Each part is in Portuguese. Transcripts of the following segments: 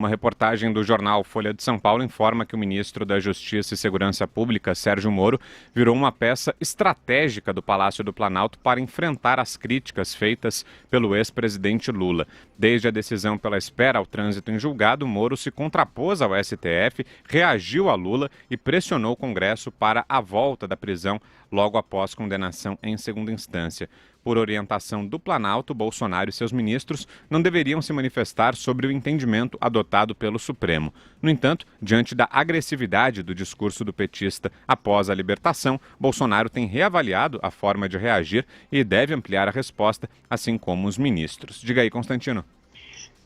Uma reportagem do jornal Folha de São Paulo informa que o ministro da Justiça e Segurança Pública, Sérgio Moro, virou uma peça estratégica do Palácio do Planalto para enfrentar as críticas feitas pelo ex-presidente Lula. Desde a decisão pela espera ao trânsito em julgado, Moro se contrapôs ao STF, reagiu a Lula e pressionou o Congresso para a volta da prisão logo após condenação em segunda instância. Por orientação do Planalto, Bolsonaro e seus ministros não deveriam se manifestar sobre o entendimento adotado pelo Supremo. No entanto, diante da agressividade do discurso do petista após a libertação, Bolsonaro tem reavaliado a forma de reagir e deve ampliar a resposta, assim como os ministros. Diga aí, Constantino.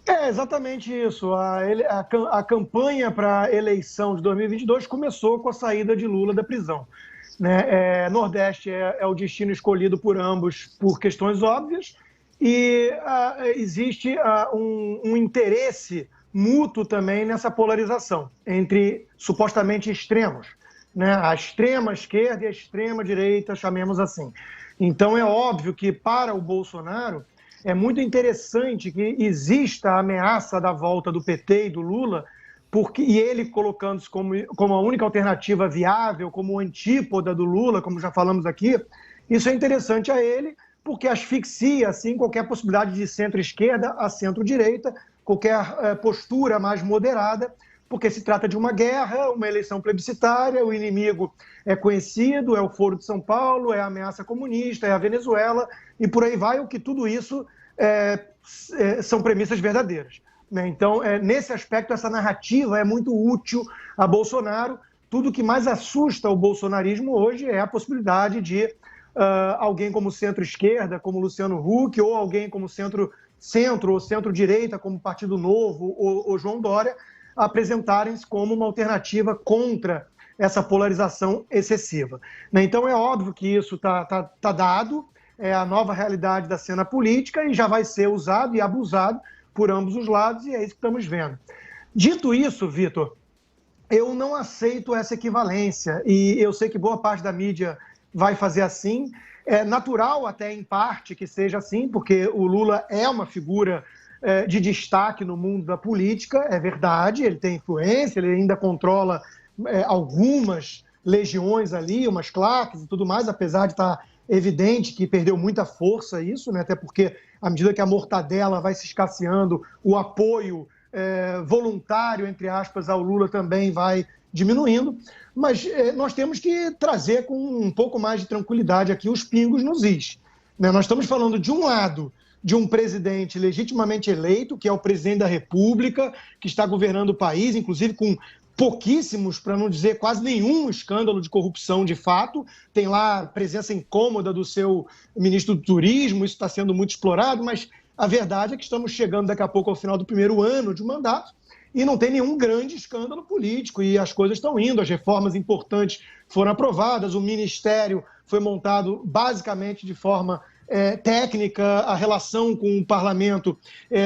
É exatamente isso. A campanha para a eleição de 2022 começou com a saída de Lula da prisão. Nordeste é o destino escolhido por ambos por questões óbvias e existe um interesse mútuo também nessa polarização entre supostamente extremos, a extrema esquerda e a extrema direita, chamemos assim. Então é óbvio que para o Bolsonaro é muito interessante que exista a ameaça da volta do PT e do Lula, e ele colocando-se como a única alternativa viável, como antípoda do Lula, como já falamos aqui, isso é interessante a ele, porque asfixia assim, qualquer possibilidade de centro-esquerda a centro-direita, qualquer postura mais moderada, porque se trata de uma guerra, uma eleição plebiscitária, o inimigo é conhecido, é o Foro de São Paulo, é a ameaça comunista, é a Venezuela, e por aí vai, o que tudo isso são premissas verdadeiras. Então, nesse aspecto, essa narrativa é muito útil a Bolsonaro. Tudo que mais assusta o bolsonarismo hoje é a possibilidade de alguém como centro-esquerda, como Luciano Huck, ou alguém como centro ou centro-direita, como Partido Novo ou João Dória, apresentarem-se como uma alternativa contra essa polarização excessiva. Então, é óbvio que isso tá dado, é a nova realidade da cena política e já vai ser usado e abusado por ambos os lados, e é isso que estamos vendo. Dito isso, Vitor, eu não aceito essa equivalência, e eu sei que boa parte da mídia vai fazer assim. É natural até, em parte, que seja assim, porque o Lula é uma figura de destaque no mundo da política, é verdade, ele tem influência, ele ainda controla algumas legiões ali, umas claques e tudo mais, apesar de estar evidente que perdeu muita força isso, até porque, à medida que a mortadela vai se escasseando, o apoio voluntário, entre aspas, ao Lula também vai diminuindo. Mas nós temos que trazer com um pouco mais de tranquilidade aqui os pingos nos is. Nós estamos falando, de um lado, de um presidente legitimamente eleito, que é o presidente da República, que está governando o país, inclusive com pouquíssimos, para não dizer quase nenhum escândalo de corrupção de fato. Tem lá a presença incômoda do seu ministro do Turismo, isso está sendo muito explorado, mas a verdade é que estamos chegando daqui a pouco ao final do primeiro ano de mandato e não tem nenhum grande escândalo político e as coisas estão indo, as reformas importantes foram aprovadas, o ministério foi montado basicamente de forma técnica, a relação com o parlamento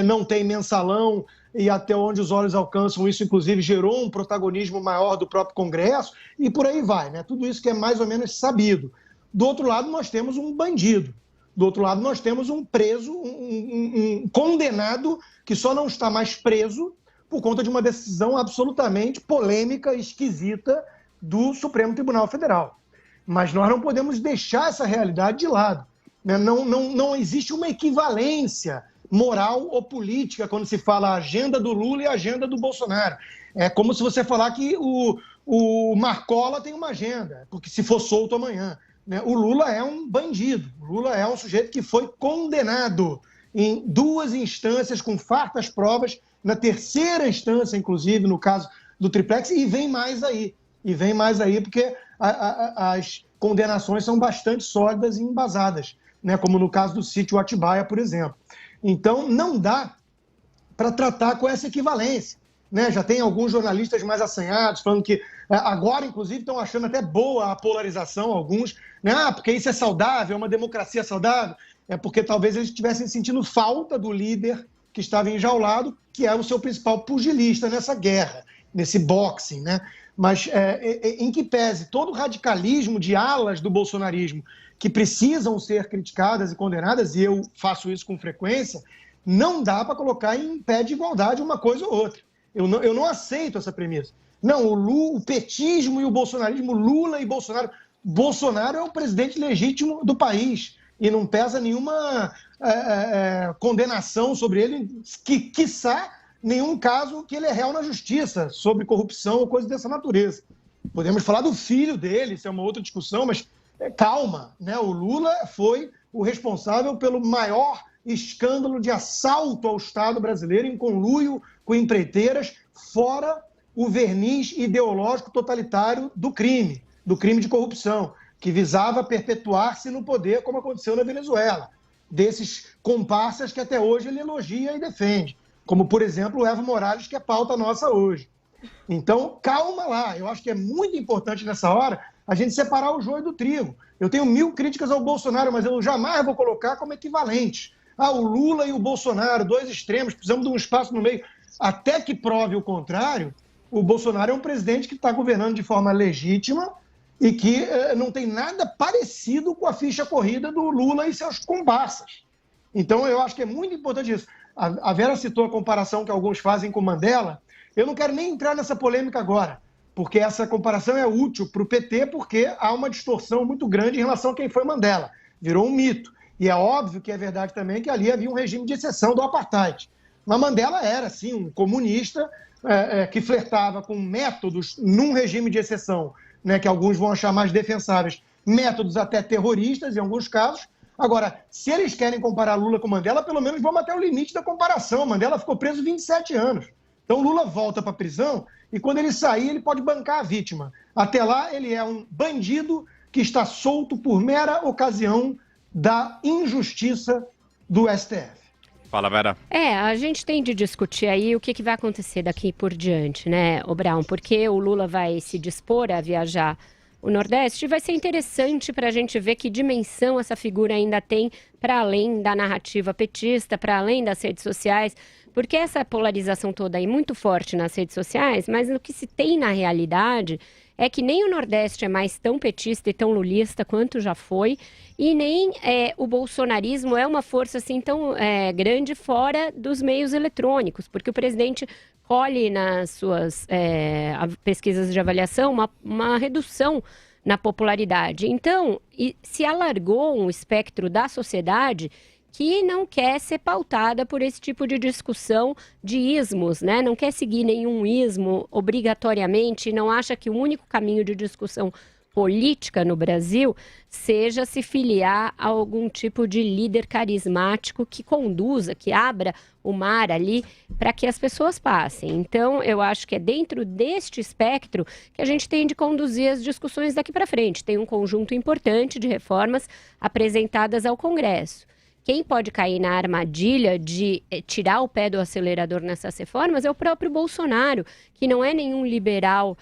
não tem mensalão, e até onde os olhos alcançam, isso inclusive gerou um protagonismo maior do próprio Congresso, e por aí vai, tudo isso que é mais ou menos sabido. Do outro lado, nós temos um bandido, do outro lado, nós temos um preso, um condenado que só não está mais preso por conta de uma decisão absolutamente polêmica, esquisita do Supremo Tribunal Federal. Mas nós não podemos deixar essa realidade de lado. Não existe uma equivalência moral ou política quando se fala a agenda do Lula e a agenda do Bolsonaro. É como se você falar que o Marcola tem uma agenda, porque se for solto amanhã. O Lula é um bandido, o Lula é um sujeito que foi condenado em 2 instâncias com fartas provas, na terceira instância, inclusive, no caso do triplex, e vem mais aí. Porque as condenações são bastante sólidas e embasadas, como no caso do sítio Atibaia, por exemplo. Então, não dá para tratar com essa equivalência. Já tem alguns jornalistas mais assanhados falando que agora, inclusive, estão achando até boa a polarização, alguns, porque isso é saudável, é uma democracia saudável, é porque talvez eles estivessem sentindo falta do líder que estava enjaulado, que é o seu principal pugilista nessa guerra, nesse boxing, Mas em que pese todo o radicalismo de alas do bolsonarismo que precisam ser criticadas e condenadas, e eu faço isso com frequência, não dá para colocar em pé de igualdade uma coisa ou outra. Eu não aceito essa premissa. Não, o petismo e o bolsonarismo, Lula e Bolsonaro. Bolsonaro é o presidente legítimo do país e não pesa nenhuma condenação sobre ele, quiçá nenhum caso que ele é réu na justiça sobre corrupção ou coisa dessa natureza. Podemos falar do filho dele, isso é uma outra discussão, mas calma, né? O Lula foi o responsável pelo maior escândalo de assalto ao Estado brasileiro em conluio com empreiteiras, fora o verniz ideológico totalitário do crime de corrupção, que visava perpetuar-se no poder, como aconteceu na Venezuela, desses comparsas que até hoje ele elogia e defende, como, por exemplo, o Evo Morales, que é pauta nossa hoje. Então, calma lá. Eu acho que é muito importante nessa hora a gente separar o joio do trigo. Eu tenho 1000 críticas ao Bolsonaro, mas eu jamais vou colocar como equivalentes. O Lula e o Bolsonaro, dois extremos, precisamos de um espaço no meio. Até que prove o contrário, o Bolsonaro é um presidente que está governando de forma legítima e que não tem nada parecido com a ficha corrida do Lula e seus comparsas. Então, eu acho que é muito importante isso. A Vera citou a comparação que alguns fazem com Mandela. Eu não quero nem entrar nessa polêmica agora, porque essa comparação é útil para o PT, porque há uma distorção muito grande em relação a quem foi Mandela. Virou um mito. E é óbvio que é verdade também que ali havia um regime de exceção do apartheid. Mas Mandela era, sim, um comunista que flertava com métodos num regime de exceção, né, que alguns vão achar mais defensáveis, métodos até terroristas em alguns casos. Agora, se eles querem comparar Lula com Mandela, pelo menos vamos até o limite da comparação. Mandela ficou preso 27 anos. Então Lula volta para a prisão e quando ele sair, ele pode bancar a vítima. Até lá, ele é um bandido que está solto por mera ocasião da injustiça do STF. Fala, Vera. A gente tem de discutir aí o que vai acontecer daqui por diante, né, Brown? Porque o Lula vai se dispor a viajar o Nordeste, vai ser interessante para a gente ver que dimensão essa figura ainda tem para além da narrativa petista, para além das redes sociais, porque essa polarização toda aí muito forte nas redes sociais, mas o que se tem na realidade é que nem o Nordeste é mais tão petista e tão lulista quanto já foi, e nem o bolsonarismo é uma força assim tão grande fora dos meios eletrônicos, porque o presidente colhe nas suas pesquisas de avaliação uma redução na popularidade. Então, se alargou um espectro da sociedade que não quer ser pautada por esse tipo de discussão de ismos, né? Não quer seguir nenhum ismo obrigatoriamente, não acha que o único caminho de discussão política no Brasil seja se filiar a algum tipo de líder carismático que conduza, que abra o mar ali para que as pessoas passem. Então, eu acho que é dentro deste espectro que a gente tem de conduzir as discussões daqui para frente. Tem um conjunto importante de reformas apresentadas ao Congresso. Quem pode cair na armadilha de tirar o pé do acelerador nessas reformas é o próprio Bolsonaro, que não é nenhum liberal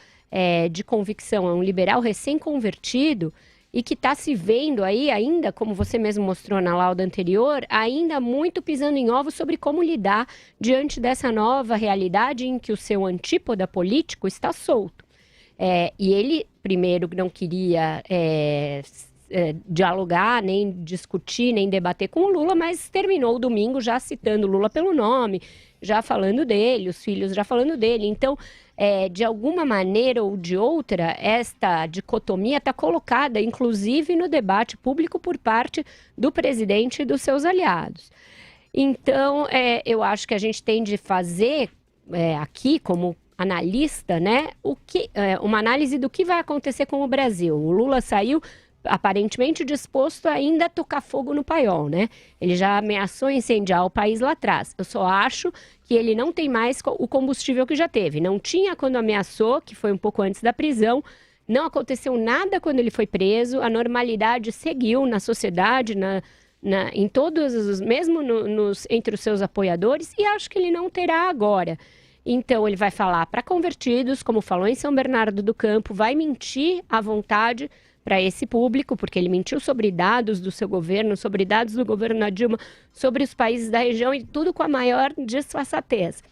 de convicção, é um liberal recém-convertido e que está se vendo aí ainda, como você mesmo mostrou na lauda anterior, ainda muito pisando em ovos sobre como lidar diante dessa nova realidade em que o seu antípoda político está solto. E ele, primeiro, não queria dialogar, nem discutir, nem debater com o Lula, mas terminou o domingo já citando Lula pelo nome, já falando dele, os filhos já falando dele. Então, de alguma maneira ou de outra, esta dicotomia está colocada, inclusive, no debate público por parte do presidente e dos seus aliados. Então, eu acho que a gente tem de fazer aqui, como analista, né, uma análise do que vai acontecer com o Brasil. O Lula saiu aparentemente disposto a ainda tocar fogo no paiol, né? Ele já ameaçou incendiar o país lá atrás. Eu só acho que ele não tem mais o combustível que já teve. Não tinha quando ameaçou, que foi um pouco antes da prisão. Não aconteceu nada quando ele foi preso. A normalidade seguiu na sociedade, em todos, mesmo entre os seus apoiadores, e acho que ele não terá agora. Então, ele vai falar para convertidos, como falou em São Bernardo do Campo, vai mentir à vontade para esse público, porque ele mentiu sobre dados do seu governo, sobre dados do governo da Dilma, sobre os países da região e tudo com a maior disfarçatez.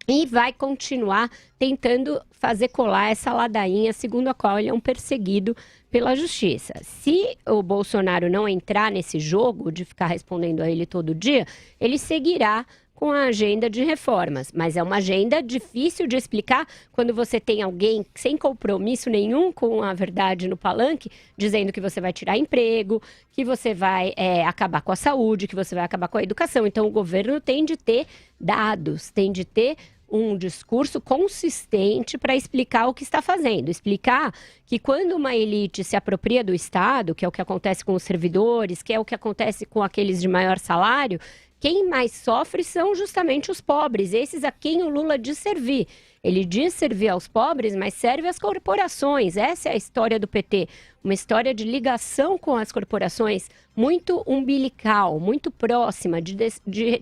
E vai continuar tentando fazer colar essa ladainha segundo a qual ele é um perseguido pela justiça. Se o Bolsonaro não entrar nesse jogo de ficar respondendo a ele todo dia, ele seguirá com a agenda de reformas, mas é uma agenda difícil de explicar quando você tem alguém sem compromisso nenhum com a verdade no palanque, dizendo que você vai tirar emprego, que você vai acabar com a saúde, que você vai acabar com a educação. Então, o governo tem de ter dados, tem de ter um discurso consistente para explicar o que está fazendo. Explicar que quando uma elite se apropria do Estado, que é o que acontece com os servidores, que é o que acontece com aqueles de maior salário, quem mais sofre são justamente os pobres, esses a quem o Lula diz servir. Ele diz servir aos pobres, mas serve às corporações. Essa é a história do PT, uma história de ligação com as corporações muito umbilical, muito próxima, de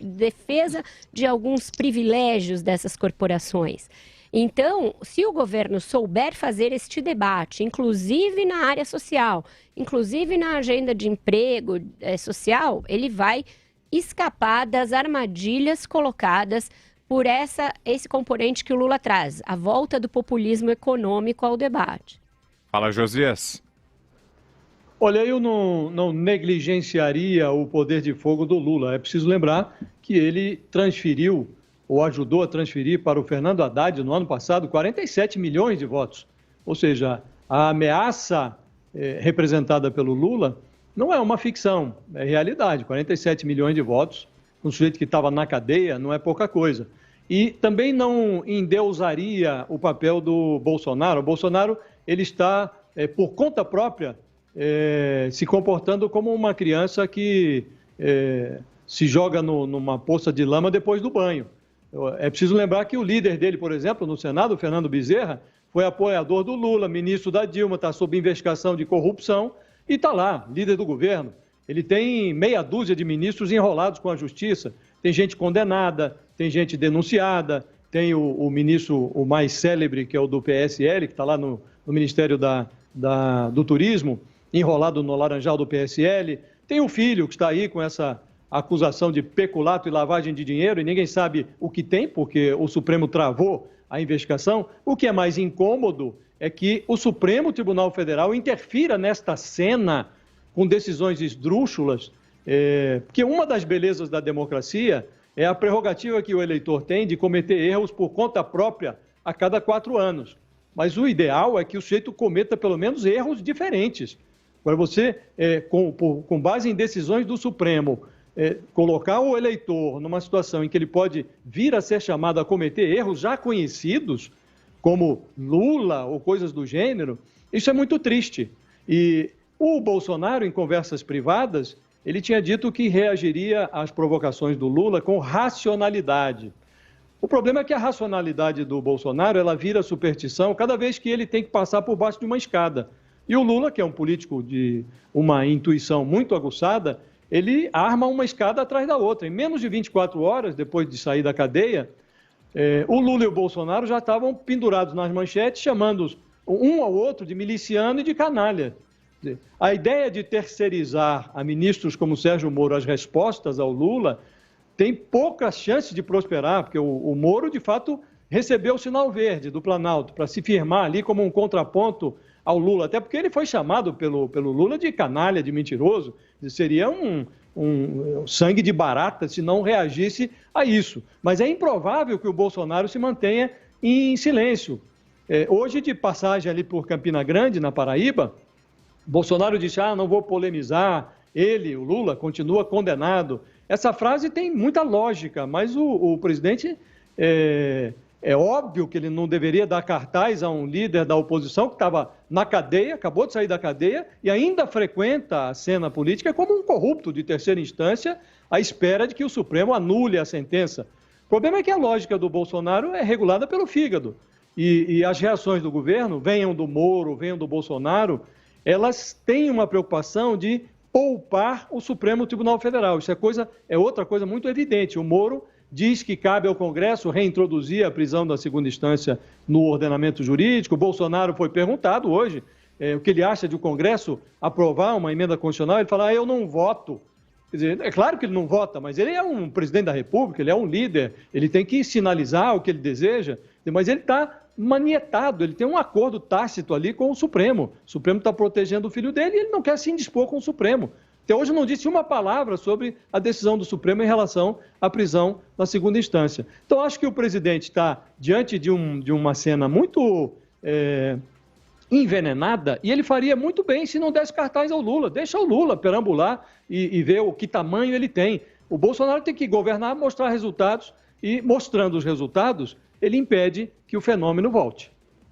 defesa de alguns privilégios dessas corporações. Então, se o governo souber fazer este debate, inclusive na área social, inclusive na agenda de emprego social, ele vai escapar das armadilhas colocadas por esse componente que o Lula traz, a volta do populismo econômico ao debate. Fala, Josias. Olha, eu não negligenciaria o poder de fogo do Lula. É preciso lembrar que ele transferiu, ou ajudou a transferir para o Fernando Haddad, no ano passado, 47 milhões de votos. Ou seja, a ameaça representada pelo Lula não é uma ficção, é realidade. 47 milhões de votos, um sujeito que estava na cadeia, não é pouca coisa. E também não endeusaria o papel do Bolsonaro. O Bolsonaro ele está, por conta própria, se comportando como uma criança que se joga numa poça de lama depois do banho. É preciso lembrar que o líder dele, por exemplo, no Senado, o Fernando Bezerra, foi apoiador do Lula, ministro da Dilma, está sob investigação de corrupção, e está lá, líder do governo. Ele tem meia dúzia de ministros enrolados com a justiça. Tem gente condenada, tem gente denunciada, tem o ministro, o mais célebre, que é o do PSL, que está lá no Ministério do Turismo, enrolado no laranjal do PSL. Tem o filho, que está aí com essa acusação de peculato e lavagem de dinheiro, e ninguém sabe o que tem, porque o Supremo travou a investigação. O que é mais incômodo é que o Supremo Tribunal Federal interfira nesta cena com decisões esdrúxulas, porque uma das belezas da democracia é a prerrogativa que o eleitor tem de cometer erros por conta própria a cada 4 anos. Mas o ideal é que o sujeito cometa pelo menos erros diferentes. Agora, você, com base em decisões do Supremo, colocar o eleitor numa situação em que ele pode vir a ser chamado a cometer erros já conhecidos, como Lula ou coisas do gênero, isso é muito triste. E o Bolsonaro, em conversas privadas, ele tinha dito que reagiria às provocações do Lula com racionalidade. O problema é que a racionalidade do Bolsonaro, ela vira superstição cada vez que ele tem que passar por baixo de uma escada. E o Lula, que é um político de uma intuição muito aguçada, ele arma uma escada atrás da outra. Em menos de 24 horas, depois de sair da cadeia, o Lula e o Bolsonaro já estavam pendurados nas manchetes, chamando um ao outro de miliciano e de canalha. A ideia de terceirizar a ministros como Sérgio Moro as respostas ao Lula tem poucas chances de prosperar, porque o Moro, de fato, recebeu o sinal verde do Planalto para se firmar ali como um contraponto ao Lula, até porque ele foi chamado pelo Lula de canalha, de mentiroso. Seria um sangue de barata se não reagisse a isso. Mas é improvável que o Bolsonaro se mantenha em silêncio. Hoje, de passagem ali por Campina Grande, na Paraíba, Bolsonaro disse, não vou polemizar, ele, o Lula, continua condenado. Essa frase tem muita lógica, mas o presidente, é óbvio que ele não deveria dar cartaz a um líder da oposição que estava na cadeia, acabou de sair da cadeia e ainda frequenta a cena política como um corrupto de terceira instância, à espera de que o Supremo anule a sentença. O problema é que a lógica do Bolsonaro é regulada pelo fígado. E as reações do governo, venham do Moro, venham do Bolsonaro, elas têm uma preocupação de poupar o Supremo Tribunal Federal. Isso é outra coisa muito evidente. O Moro diz que cabe ao Congresso reintroduzir a prisão da segunda instância no ordenamento jurídico. O Bolsonaro foi perguntado hoje o que ele acha de o Congresso aprovar uma emenda constitucional. Ele fala, eu não voto. Quer dizer, é claro que ele não vota, mas ele é um presidente da República, ele é um líder, ele tem que sinalizar o que ele deseja, mas ele está manietado, ele tem um acordo tácito ali com o Supremo. O Supremo está protegendo o filho dele e ele não quer se indispor com o Supremo. Até hoje não disse uma palavra sobre a decisão do Supremo em relação à prisão na segunda instância. Então, acho que o presidente está diante de uma cena muito envenenada, e ele faria muito bem se não desse cartaz ao Lula. Deixa o Lula perambular e ver o que tamanho ele tem. O Bolsonaro tem que governar, mostrar resultados, e mostrando os resultados, ele impede que o fenômeno volte.